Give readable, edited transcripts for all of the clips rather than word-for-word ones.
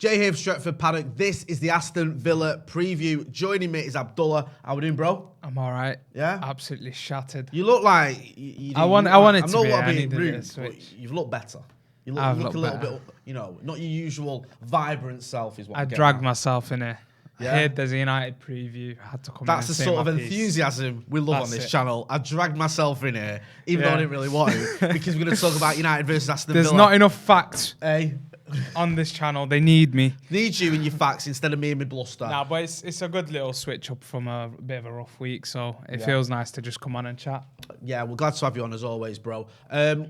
Jay here for Stretford, Paddock. This is the Aston Villa preview. Joining me is Abdullah. How we doing, bro? I'm all right. Yeah? Absolutely shattered. You look like... I wanted I'm to be. not I being needed rude, a switch. but you've looked better. You I've look looked a little better. bit, not your usual vibrant self is what I I'm getting dragged at. myself in here. Yeah? I heard there's a United preview. I had to come That's in the and sort say of my piece. enthusiasm we love on That's this it. channel. I dragged myself in here, even though I Yeah. didn't really want to, because we're going to talk about United versus Aston There's Villa. not enough facts Hey, on this channel. They need me. need you and your facts instead of me and my bluster. Nah, but it's a good little switch up from a bit of a rough week, so it Yeah. feels nice to just come on and chat. Yeah, we're glad to have you on as always, bro.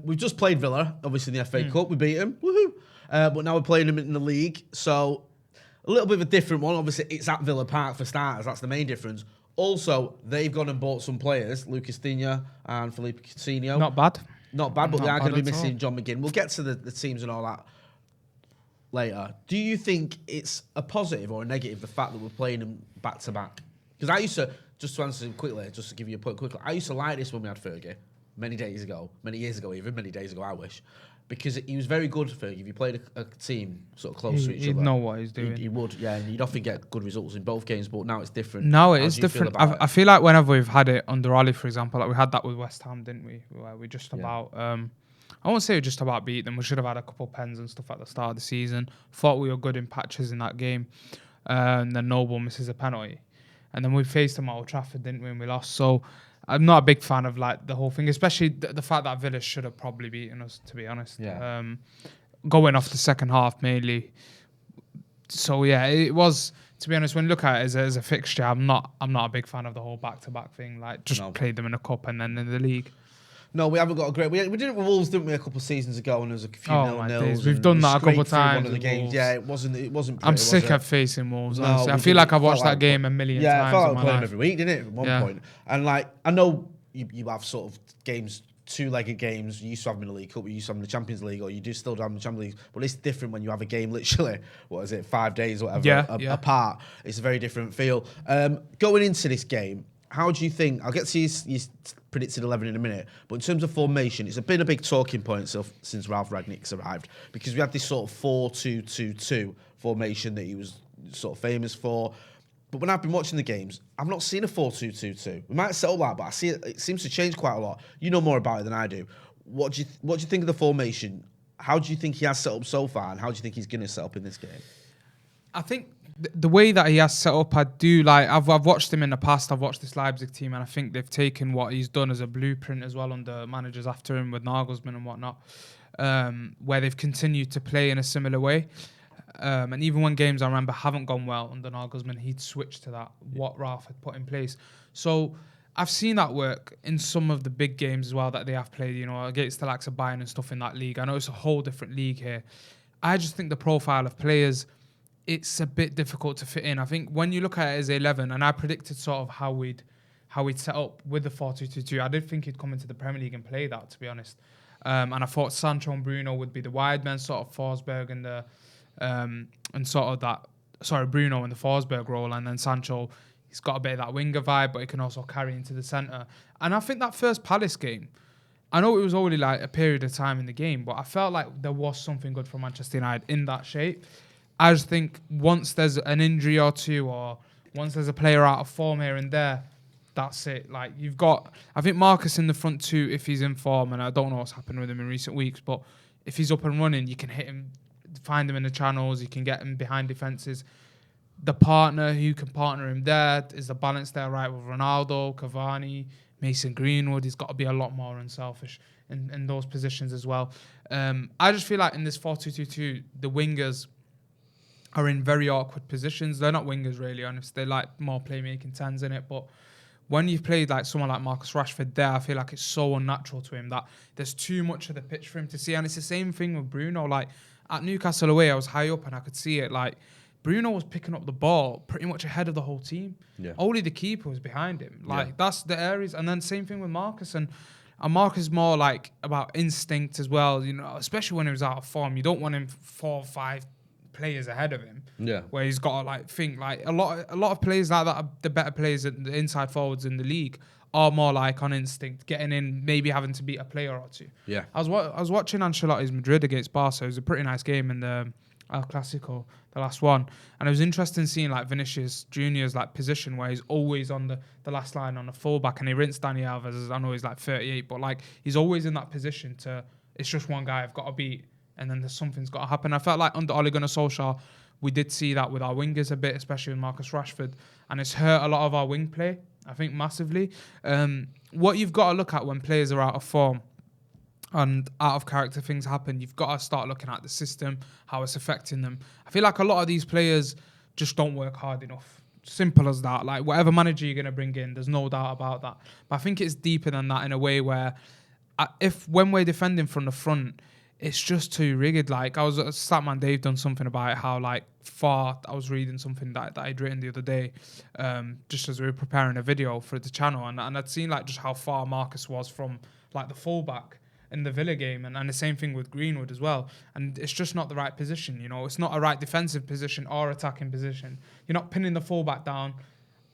We've just played Villa, obviously in the FA Cup. We beat them, woohoo! But now we're playing them in the league, so a little bit of a different one. Obviously, it's at Villa Park for starters. That's the main difference. Also, they've gone and bought some players, Lucas Digne and Felipe Coutinho. Not bad. Not bad, but Not they are going to bad be at all. missing John McGinn. We'll get to the teams and all that later. Do you think it's a positive or a negative, the fact that we're playing them back-to-back? Because I used to, just to answer quickly, just to give you a point quickly, I used to like this when we had Fergie, many years ago, many days ago, I wish. Because he was very good, Fergie. If you played a team sort of close to each He'd other, know what he's doing. He would, yeah, and you'd often get good results in both games, but now it's different. No, it How is do you feel different. about I it? feel like whenever we've had it under Ollie, for example, like we had that with West Ham, didn't we? Where we just about, I won't say we just about beat them. We should have had a couple of pens and stuff at the start of the season. Thought we were good in patches in that game. And then Noble misses a penalty. And then we faced them at Old Trafford, didn't we? And we lost. So I'm not a big fan of like the whole thing, especially the fact that Villa should have probably beaten us, to be honest. Yeah. Going off the second half mainly. So yeah, it was, to be honest, when you look at it as a fixture, I'm not a big fan of the whole back-to-back thing. Like just played them in a cup and then in the league. No, we haven't got a great... We did it with Wolves, didn't we, a couple of seasons ago, and there was a few Oh, my nil-nils. days. We've and done we that a couple of scraped through times one of the with games. Wolves. Yeah, it wasn't pretty, I'm was sick it? of facing Wolves, No, honestly. I we feel did- like I've felt watched like that game a million Yeah, I times felt like in we my played them life. every week, didn't it, at one point? And like, I know you have sort of games, two-legged games. You used to have them in the League Cup, you used to have them in the Champions League, or you do still have them in the Champions League. But it's different when you have a game literally, 5 days or whatever, apart. It's a very different feel. Going into this game, how do you think... I'll get to your predicted 11 in a minute, but in terms of formation, it's been a big talking point since Ralph Rangnick's arrived, because we had this sort of 4-2-2-2 formation that he was sort of famous for. But when I've been watching the games, I've not seen a 4-2-2-2. We might settle that, but I see it seems to change quite a lot. You know more about it than I do. What do you think of the formation? How do you think he has set up so far, and how do you think he's going to set up in this game? I think the way that he has set up, I do like. I've watched him in the past. I've watched this Leipzig team, and I think they've taken what he's done as a blueprint as well under managers after him with Nagelsmann and whatnot, where they've continued to play in a similar way. And even when games I remember haven't gone well under Nagelsmann, he'd switch to that, what Ralph had put in place. So I've seen that work in some of the big games as well that they have played, against the likes of Bayern and stuff in that league. I know it's a whole different league here. I just think the profile of players, it's a bit difficult to fit in. I think when you look at it as 11, and I predicted sort of how we'd set up with the 4-2-2-2, I did think he'd come into the Premier League and play that, to be honest. And I thought Sancho and Bruno would be the wide men, sort of Forsberg and the... Bruno in the Forsberg role, and then Sancho, he's got a bit of that winger vibe, but he can also carry into the centre. And I think that first Palace game, I know it was only like a period of time in the game, but I felt like there was something good for Manchester United in that shape. I just think once there's an injury or two, or once there's a player out of form here and there, that's it. Like you've got, I think Marcus in the front two, if he's in form, and I don't know what's happened with him in recent weeks, but if he's up and running, you can hit him, find him in the channels, you can get him behind defences. The partner who can partner him there, is the balance there right with Ronaldo, Cavani, Mason Greenwood? He's got to be a lot more unselfish in those positions as well. I just feel like in this 4-2-2-2, the wingers are in very awkward positions. They're not wingers really, honest. They're like more playmaking tens in it, but when you've played like someone like Marcus Rashford there, I feel like it's so unnatural to him that there's too much of the pitch for him to see. And it's the same thing with Bruno. Like at Newcastle away, I was high up and I could see it. Like Bruno was picking up the ball pretty much ahead of the whole team. Yeah. Only the keeper was behind him. Like that's the areas. And then same thing with Marcus. And Marcus is more like about instinct as well. Especially when he was out of form, you don't want him 4 or 5 players ahead of him. Yeah. Where he's got to like think like a lot of players like that are the better players, the inside forwards in the league are more like on instinct, getting in, maybe having to beat a player or two. Yeah. I was watching Ancelotti's Madrid against Barca. It was a pretty nice game in the El Clasico, the last one. And it was interesting seeing like Vinicius Junior's like position where he's always on the last line on the fullback, and he rinsed Dani Alves. I know he's like 38, but like he's always in that position to, it's just one guy I've got to beat, and then something's got to happen. I felt like under Ole Gunnar Solskjaer, we did see that with our wingers a bit, especially with Marcus Rashford, and it's hurt a lot of our wing play, I think, massively. What you've got to look at when players are out of form and out of character things happen, you've got to start looking at the system, how it's affecting them. I feel like a lot of these players just don't work hard enough. Simple as that. Like, whatever manager you're going to bring in, there's no doubt about that. But I think it's deeper than that in a way where when we're defending from the front, it's just too rigid. Like, I was at Statman Dave done something about it, how like far, I was reading something that I'd written the other day, just as we were preparing a video for the channel, and I'd seen like just how far Marcus was from like the fullback in the Villa game, and the same thing with Greenwood as well. And it's just not the right position, you know. It's not a right defensive position or attacking position. You're not pinning the fullback down,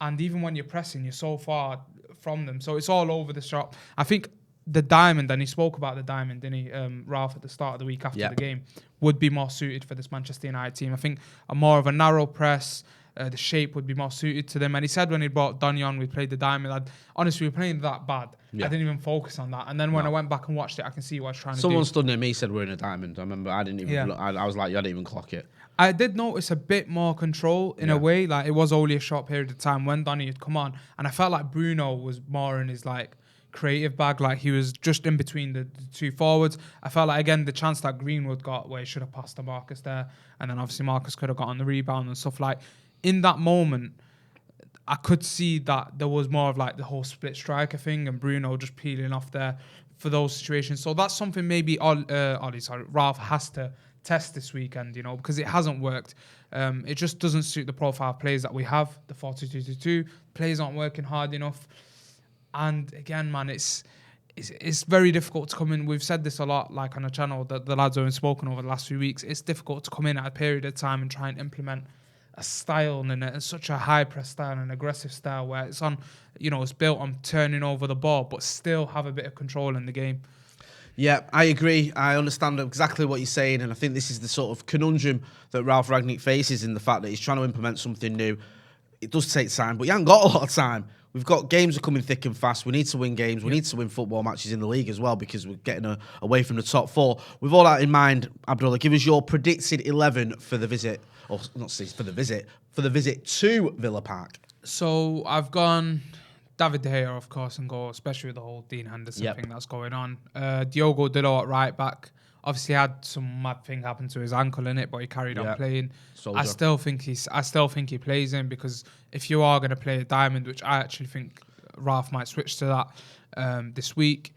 and even when you're pressing, you're so far from them. So it's all over the shop. I think the diamond, and he spoke about the diamond, didn't he, Ralph, at the start of the week after the game, would be more suited for this Manchester United team. I think a more of a narrow press, the shape would be more suited to them. And he said when he brought Donny on, we played the diamond. Honestly, we were playing that bad. I didn't even focus on that. And then when I went back and watched it, I can see what I was trying to do. Someone stood near me, said we're in a diamond. I remember I didn't even look. I was like, you didn't even clock it. I did notice a bit more control in a way. Like, it was only a short period of time when Donny had come on. And I felt like Bruno was more in his like creative bag. Like, he was just in between the two forwards. I felt like, again, the chance that Greenwood got where he should have passed to Marcus there. And then obviously Marcus could have got on the rebound and stuff. Like, in that moment, I could see that there was more of like the whole split striker thing and Bruno just peeling off there for those situations. So that's something maybe Ralph has to test this weekend, you know, because it hasn't worked. It just doesn't suit the profile of players that we have, the 4-2-2-2. Players aren't working hard enough. And again, man, it's very difficult to come in. We've said this a lot, like on the channel, that the lads have spoken over the last few weeks. It's difficult to come in at a period of time and try and implement a style and such a high press style and an aggressive style where it's on, you know, it's built on turning over the ball, but still have a bit of control in the game. Yeah, I agree. I understand exactly what you're saying, and I think this is the sort of conundrum that Ralph Rangnick faces in the fact that he's trying to implement something new. It does take time, but you haven't got a lot of time. We've got games are coming thick and fast. We need to win games. We need to win football matches in the league as well because we're getting away from the top four. With all that in mind, Abdul, give us your predicted 11 for the visit, or not for the visit to Villa Park. So I've gone David De Gea, of course, and goal, especially with the whole Dean Henderson thing that's going on. Diogo Dalot at right back. Obviously had some mad thing happen to his ankle in it, but he carried on playing. Soldier. I still think he plays him because if you are going to play a diamond, which I actually think Ralph might switch to that this week,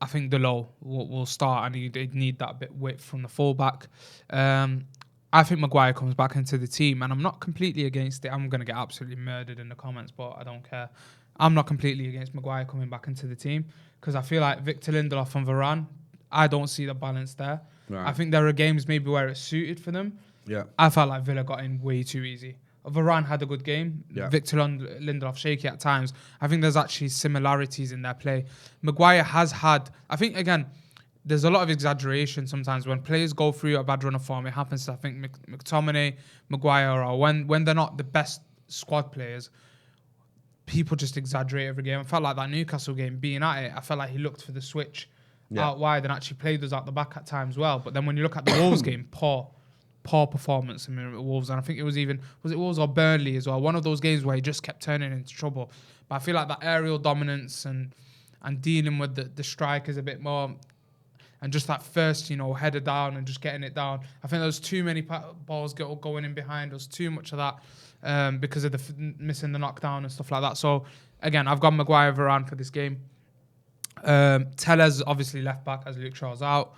I think Dalot will start, and he'd need that bit width from the fullback. I think Maguire comes back into the team, and I'm not completely against it. I'm going to get absolutely murdered in the comments, but I don't care. I'm not completely against Maguire coming back into the team because I feel like Victor Lindelof and Varane, I don't see the balance there. Right. I think there are games maybe where it's suited for them. Yeah, I felt like Villa got in way too easy. Varane had a good game. Yeah. Victor Lindelof shaky at times. I think there's actually similarities in their play. Maguire has had, I think, again, there's a lot of exaggeration sometimes when players go through a bad run of form. It happens to, I think, McTominay, Maguire, or when they're not the best squad players, people just exaggerate every game. I felt like that Newcastle game, being at it, I felt like he looked for the switch out wide and actually played us out the back at times well. But then when you look at the Wolves game, poor performance in Wolves. And I think it was Wolves or Burnley as well. One of those games where he just kept turning into trouble. But I feel like that aerial dominance and dealing with the strikers a bit more, and just that first, header down and just getting it down. I think there was too many balls going in behind us, too much of that because of missing the knockdown and stuff like that. So, again, I've got Maguire Varane for this game. Tellez obviously left back as Luke Shaw's out.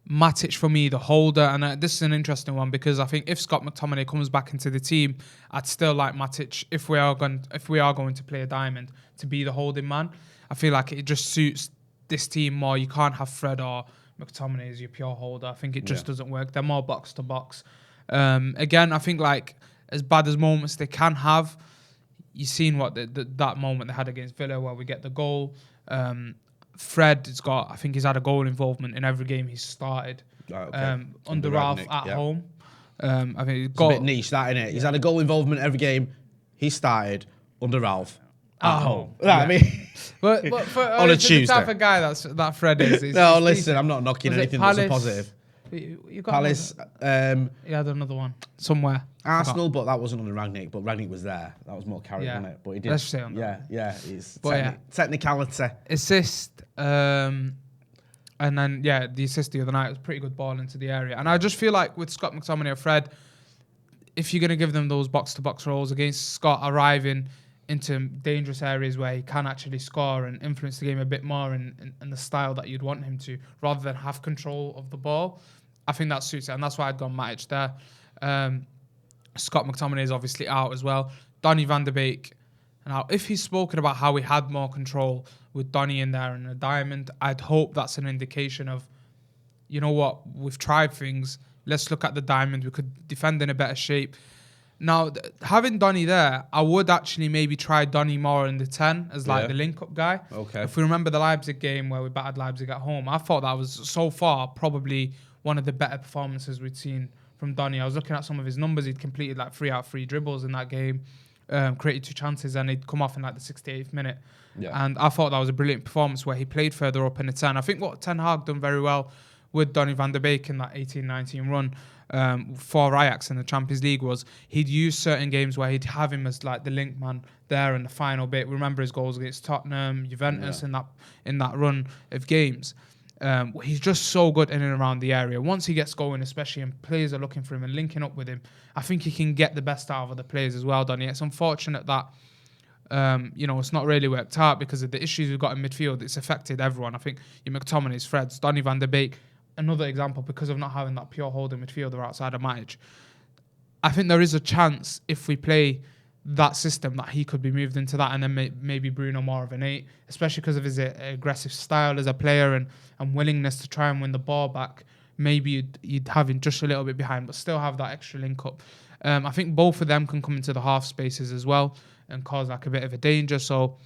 Matic for me, the holder, and this is an interesting one because I think if Scott McTominay comes back into the team, I'd still like Matic if we are going to play a diamond to be the holding man. I feel like it just suits this team more. You can't have Fred or McTominay as your pure holder. I think it just doesn't work. They're more box to box. Again, I think like as bad as moments they can have, you've seen what that moment they had against Villa where we get the goal. Fred has got, I think he's had a goal involvement in every game he's started. Right, okay. Under Ralph Ragnick, at yeah. home. I think he's It's got a bit niche, that, innit? He's had a goal involvement every game he started under Ralph at home. You know what I mean? But for On a for the Tuesday. type of guy that Fred is. No, listen, I'm not knocking Was it anything that's a Palace? positive. You got Palace, he had another one somewhere. Arsenal, but that wasn't under Ragnick. But Ragnick was there. That was more carried, Yeah. wasn't it? But he did. Let's say on that. Yeah. It's But technicality. Assist, and then the assist the other night was pretty good ball into the area. And I just feel like with Scott McTominay or Fred, if you're going to give them those box-to-box roles against Scott arriving into dangerous areas where he can actually score and influence the game a bit more in the style that you'd want him to, rather than have control of the ball, I think that suits it. And that's why I'd gone Matic there. Scott McTominay is obviously out as well. Donny van de Beek. Now, if he's spoken about how he had more control with Donny in there and a diamond, I'd hope that's an indication of, you know what, we've tried things. Let's look at the diamond. We could defend in a better shape. Now, having Donny there, I would actually maybe try Donny more in the 10 as like the link-up guy. Okay. If we remember the Leipzig game where we battered Leipzig at home, I thought that was so far probably one of the better performances we'd seen from Donny. I was looking at some of his numbers. He'd completed like 3 out of 3 dribbles in that game, created 2 chances, and he'd come off in like the 68th minute. Yeah. And I thought that was a brilliant performance where he played further up in the 10. I think what Ten Hag done very well with Donny van de Beek in that 18-19 run for Ajax in the Champions League was he'd use certain games where he'd have him as like the link man there in the final bit. Remember his goals against Tottenham, Juventus in that run of games. He's just so good in and around the area. Once he gets going, especially and players are looking for him and linking up with him, I think he can get the best out of other players as well, Donny. It's unfortunate that it's not really worked out because of the issues we've got in midfield. It's affected everyone. I think your McTominay's, Fred's, Donny van de Beek, another example because of not having that pure holding midfielder outside of Matic. I think there is a chance if we play that system that he could be moved into that, and then maybe Bruno more of an 8, especially because of his aggressive style as a player and willingness to try and win the ball back. Maybe you'd have him just a little bit behind, but still have that extra link up. I think both of them can come into the half spaces as well and cause like a bit of a danger. So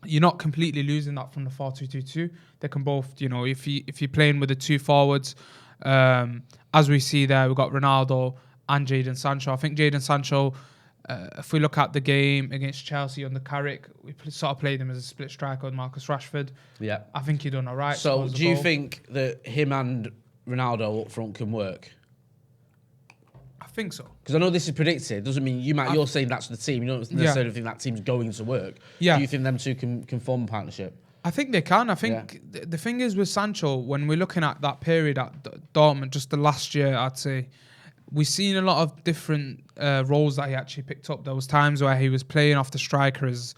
you're not completely losing that from the 4-2-2-2. They can both, if you're playing with the 2 forwards, as we see there, we've got Ronaldo and Jadon Sancho. I think Jadon Sancho, if we look at the game against Chelsea under Carrick, we sort of played him as a split striker with Marcus Rashford. Yeah. I think he done all right. So do you think that him and Ronaldo up front can work? I think so. Because I know this is predicted. Doesn't mean you're saying that's the team. You don't necessarily think that team's going to work. Yeah. Do you think them two can form a partnership? I think they can. I think the thing is with Sancho, when we're looking at that period at Dortmund, just the last year, I'd say, we've seen a lot of different roles that he actually picked up. There was times where he was playing off the striker as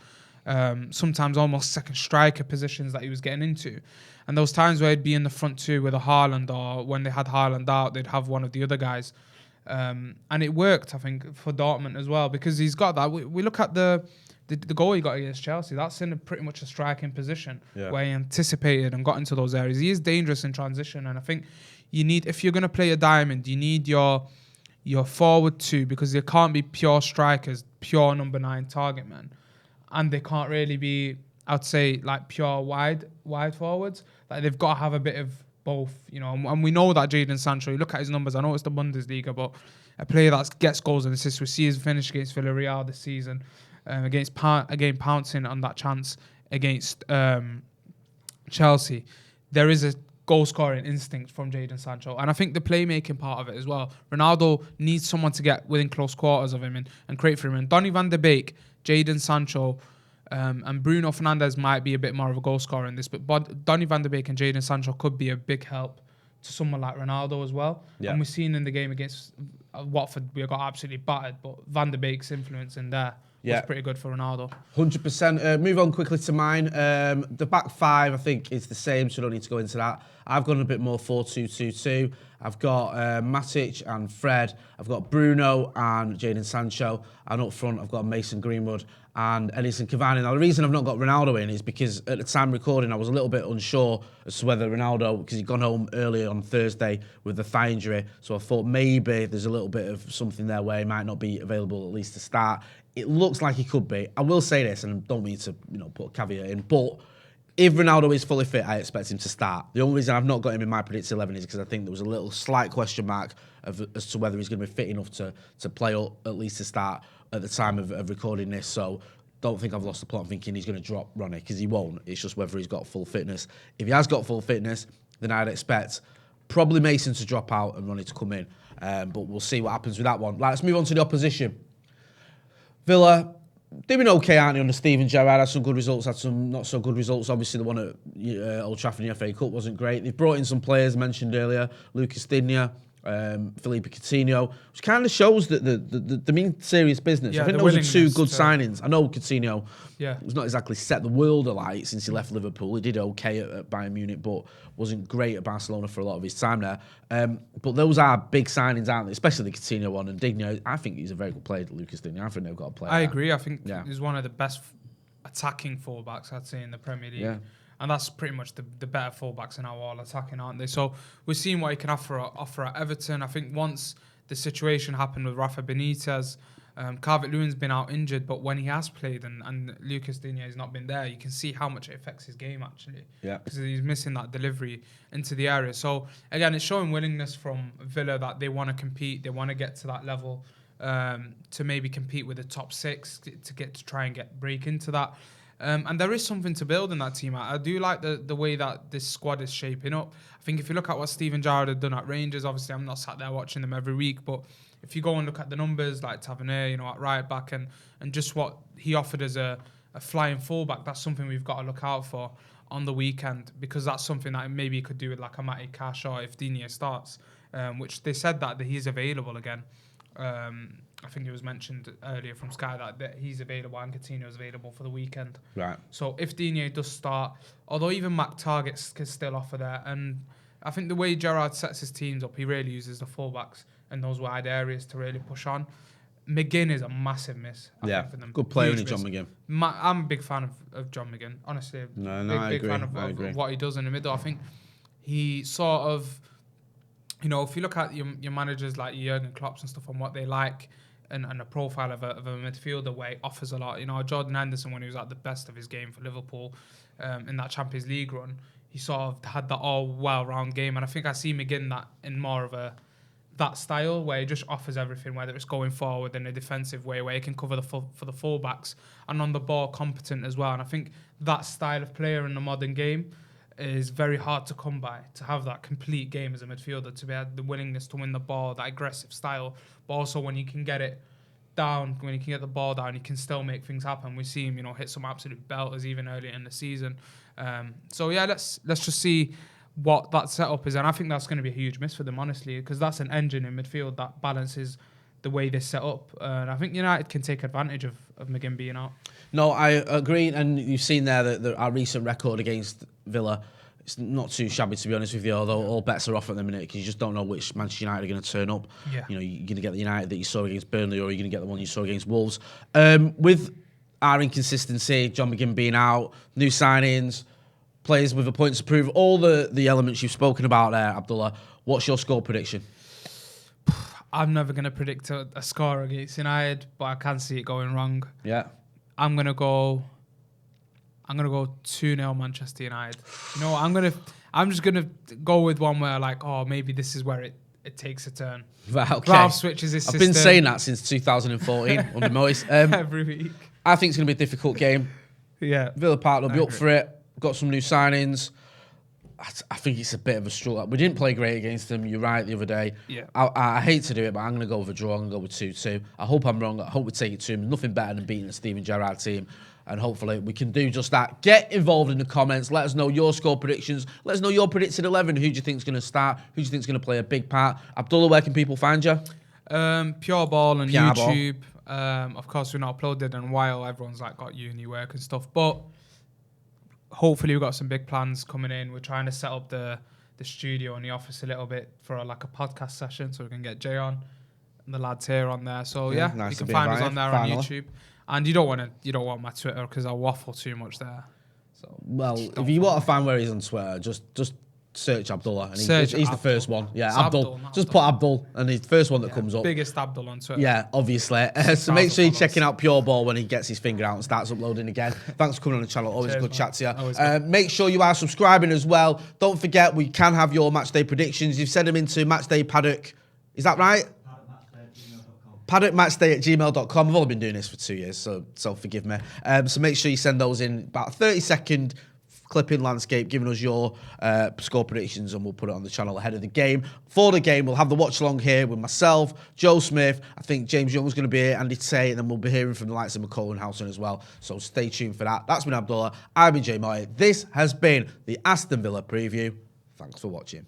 sometimes almost second striker positions that he was getting into. And there was times where he'd be in the front 2 with a Haaland, or when they had Haaland out, they'd have one of the other guys. And it worked, I think, for Dortmund as well, because he's got that. We look at the goal he got against Chelsea. That's in pretty much a striking position where he anticipated and got into those areas. He is dangerous in transition, and I think you need, if you're going to play a diamond, you need your forward 2, because they can't be pure strikers, pure number 9 target men, and they can't really be, I'd say, like pure wide forwards. Like they've got to have a bit of both, and we know that Jadon Sancho, you look at his numbers, I know it's the Bundesliga, but a player that gets goals and assists. We see his finish against Villarreal this season, again pouncing on that chance against Chelsea. There is a goal-scoring instinct from Jadon Sancho, and I think the playmaking part of it as well. Ronaldo needs someone to get within close quarters of him and create for him. And Donny van de Beek, Jadon Sancho, and Bruno Fernandes might be a bit more of a goal scorer in this, but Donny van de Beek and Jadon Sancho could be a big help to someone like Ronaldo as well. Yeah. And we've seen in the game against Watford, we got absolutely battered, but Van de Beek's influence in there was pretty good for Ronaldo. 100%. Move on quickly to mine. The back 5, I think, is the same, so I don't need to go into that. I've gone a bit more 4-2-2-2. I've got Matic and Fred. I've got Bruno and Jadon Sancho. And up front, I've got Mason Greenwood and Edinson Cavani. Now, the reason I've not got Ronaldo in is because at the time recording, I was a little bit unsure as to whether Ronaldo, because he'd gone home early on Thursday with the thigh injury, so I thought maybe there's a little bit of something there where he might not be available at least to start. It looks like he could be. I will say this, and I don't mean to put a caveat in, but if Ronaldo is fully fit, I expect him to start. The only reason I've not got him in my predicted 11 is because I think there was a little slight question mark as to whether he's going to be fit enough to play, or at least to start at the time of recording this. So don't think I've lost the plot. I'm thinking he's going to drop Ronnie, because he won't. It's just whether he's got full fitness. If he has got full fitness, then I'd expect probably Mason to drop out and Ronnie to come in. But we'll see what happens with that one. Let's move on to the opposition. Villa, doing okay, aren't they, under Steven Gerrard? Had some good results, had some not so good results. Obviously, the one at Old Trafford in the FA Cup wasn't great. They've brought in some players mentioned earlier, Lucas Digne, Felipe Coutinho, which kind of shows that the mean serious business. I think those are two good signings. I know Coutinho was not exactly set the world alight since he left Liverpool. He did okay at Bayern Munich, but wasn't great at Barcelona for a lot of his time there. But those are big signings, aren't they? Especially the Coutinho one. And Digne, I think he's a very good player, Lucas Digne. I think they've got a player. I agree. I think he's one of the best attacking fullbacks, I'd say, in the Premier League. Yeah. And that's pretty much the better fullbacks in our all attacking, aren't they? So we're seeing what he can offer at Everton. I think once the situation happened with Rafa Benitez, Calvert-Lewin's been out injured, but when he has played and Lucas Digne has not been there, you can see how much it affects his game, actually. Yeah. Because he's missing that delivery into the area. So, again, it's showing willingness from Villa that they want to compete, they want to get to that level, to maybe compete with the top six, to try and break into that. And there is something to build in that team. I do like the way that this squad is shaping up. I think if you look at what Steven Gerrard had done at Rangers, obviously I'm not sat there watching them every week, but if you go and look at the numbers, like Tavernier, at right back, and just what he offered as a flying fullback, that's something we've got to look out for on the weekend, because that's something that maybe you could do with like a Matty Cash, or if Digne starts, which they said that he's available again. I think it was mentioned earlier from Sky that he's available and Coutinho is available for the weekend. Right. So if Digne does start, although even Mac Targets can still offer there, and I think the way Gerrard sets his teams up, he really uses the fullbacks and those wide areas to really push on. McGinn is a massive miss. I think, for them. Good player in John McGinn. I'm a big fan of John McGinn, honestly. I agree. Fan of what he does in the middle. I think he sort of, if you look at your managers like Jurgen Klopp and stuff and what they like, and a profile of a midfielder where he offers a lot. Jordan Henderson, when he was at the best of his game for Liverpool in that Champions League run, he sort of had that all well-round game. And I think I see McGinn that in more of that style where he just offers everything, whether it's going forward in a defensive way where he can cover for the fullbacks, and on the ball competent as well. And I think that style of player in the modern game is very hard to come by, to have that complete game as a midfielder, to have the willingness to win the ball, that aggressive style, but also when you can get it down, when you can get the ball down, you can still make things happen. We see him, hit some absolute belters even earlier in the season. Let's just see what that setup is, and I think that's going to be a huge miss for them, honestly, because that's an engine in midfield that balances the way they set up, and I think United can take advantage of McGinn being out. No, I agree, and you've seen there that our recent record against Villa, it's not too shabby, to be honest with you, although all bets are off at the minute because you just don't know which Manchester United are going to turn up. Yeah. You're going to get the United that you saw against Burnley, or you're going to get the one you saw against Wolves. With our inconsistency, John McGinn being out, new signings, players with a point to prove, all the elements you've spoken about there, Abdullah, what's your score prediction? I'm never going to predict a score against United, but I can see it going wrong. Yeah. I'm going to go 2-0 Manchester United. I'm just going to go with one where maybe this is where it takes a turn. Right, okay. Ralph switches his system. I've been saying that since 2014 under Moyes. Every week. I think it's going to be a difficult game. Yeah. Villa Park will be up for it. Got some new signings. I think it's a bit of a struggle. We didn't play great against them, you're right, the other day. Yeah. I hate to do it, but I'm going to go with a draw. I'm going to go with 2-2. I hope I'm wrong. I hope we take it to him. Nothing better than beating the Steven Gerrard team. And hopefully we can do just that. Get involved in the comments. Let us know your score predictions. Let us know your predicted 11. Who do you think is going to start? Who do you think is going to play a big part? Abdullah, where can people find you? Pure Ball on YouTube. Of course, we're not uploaded in a while. Everyone's got uni work and stuff. But hopefully we've got some big plans coming in. We're trying to set up the studio and the office a little bit for a podcast session so we can get Jay on and the lads here on there. So nice, you can find us on there on YouTube. And you don't want my Twitter because I waffle too much there. So if you want to find where he's on Twitter, just search Abdullah. And Search he's the Abdul. first one. Yeah, It's Abdul. Abdul, not Just Abdul. put Abdul, and he's the first one that comes up. Biggest Abdul on Twitter. Yeah, obviously. So make sure you're checking out Pure Ball when he gets his finger out and starts uploading again. Thanks for coming on the channel. Always Cheers, a good chat to Always you. good. Make sure you are subscribing as well. Don't forget, we can have your matchday predictions. You've sent them into Matchday Paddock. Is that right? PaddockMatchday@gmail.com. I've only been doing this for 2 years, so forgive me. So make sure you send those in. About a 30-second clipping landscape, giving us your score predictions, and we'll put it on the channel ahead of the game. For the game, we'll have the watch along here with myself, Joe Smith. I think James Young's going to be here, Andy Tay, and then we'll be hearing from the likes of McCall and Housen as well. So stay tuned for that. That's been Abdullah. I've been Jay Moy. This has been the Aston Villa preview. Thanks for watching.